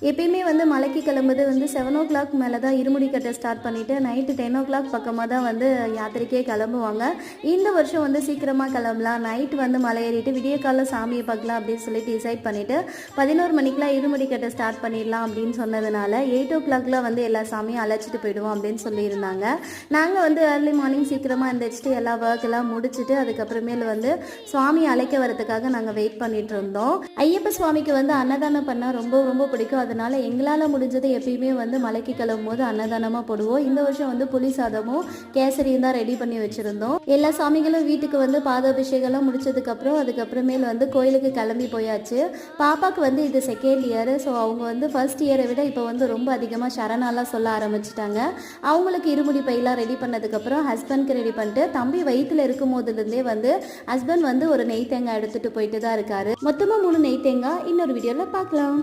எப்பயுமே வந்து மலைக்கு கிளம்புது வந்து 7 o'clock மேலே தான் இருமுடி கட்ட ஸ்டார்ட் பண்ணிவிட்டு நைட்டு 10 o'clock பக்கமாக தான் வந்து யாத்திரைக்கே கிளம்புவாங்க. இந்த வருஷம் வந்து சீக்கிரமாக கிளம்பலாம், நைட்டு வந்து மலை ஏறிட்டு விடிய காலைல சாமியை பார்க்கலாம் அப்படின்னு சொல்லிட்டு டிசைட் பண்ணிவிட்டு 11 மணிக்கெலாம் இருமுடி கட்ட ஸ்டார்ட் பண்ணிடலாம் அப்படின்னு சொன்னதுனால 8 o'clockலாம் வந்து எல்லா சாமியும் அழைச்சிட்டு போயிடுவோம் அப்படின்னு சொல்லியிருந்தாங்க. நாங்கள் வந்து ஏர்லி மார்னிங் சீக்கிரமாக எழுந்திரிச்சிட்டு எல்லா ஒர்க் எல்லாம் முடிச்சுட்டு அதுக்கப்புறமேல வந்து சுவாமியை அழைக்க வரதுக்காக நாங்கள் வெயிட் பண்ணிட்டு இருந்தோம். ஐயப்ப சுவாமிக்கு வந்து அன்னதானம் பண்ணால் ரொம்ப ரொம்ப பிடிக்கும். அதனால எங்களால் முடிஞ்சது எப்பயுமே வந்து மலைக்கு கிளம்பும் போது அன்னதானமாக போடுவோம். இந்த வருஷம் வந்து புளி சாதமும் கேசரியும் தான் ரெடி பண்ணி வச்சுருந்தோம். எல்லா சாமிகளும் வீட்டுக்கு வந்து பாதாபிஷேகம்லாம் முடிச்சதுக்கப்புறம் அதுக்கப்புறமேல வந்து கோயிலுக்கு கிளம்பி போயாச்சு. பாப்பாவுக்கு வந்து இது செகண்ட் இயர். ஸோ அவங்க வந்து ஃபர்ஸ்ட் இயரை விட இப்போ வந்து ரொம்ப அதிகமாக சரணாலாம் சொல்ல ஆரம்பிச்சிட்டாங்க. அவங்களுக்கு இருமுடி பையெல்லாம் ரெடி பண்ணதுக்கப்புறம் ஹஸ்பண்ட்க்கு ரெடி பண்ணிட்டு தம்பி வயிற்றில் இருக்கும் போதுலேருந்தே வந்து ஹஸ்பண்ட் வந்து ஒரு நெய் தேங்காய் எடுத்துகிட்டு போயிட்டு தான் இருக்காரு. மொத்தமாக 3 நெய் தேங்காய். இன்னொரு வீடியோவில் பார்க்கலாம்.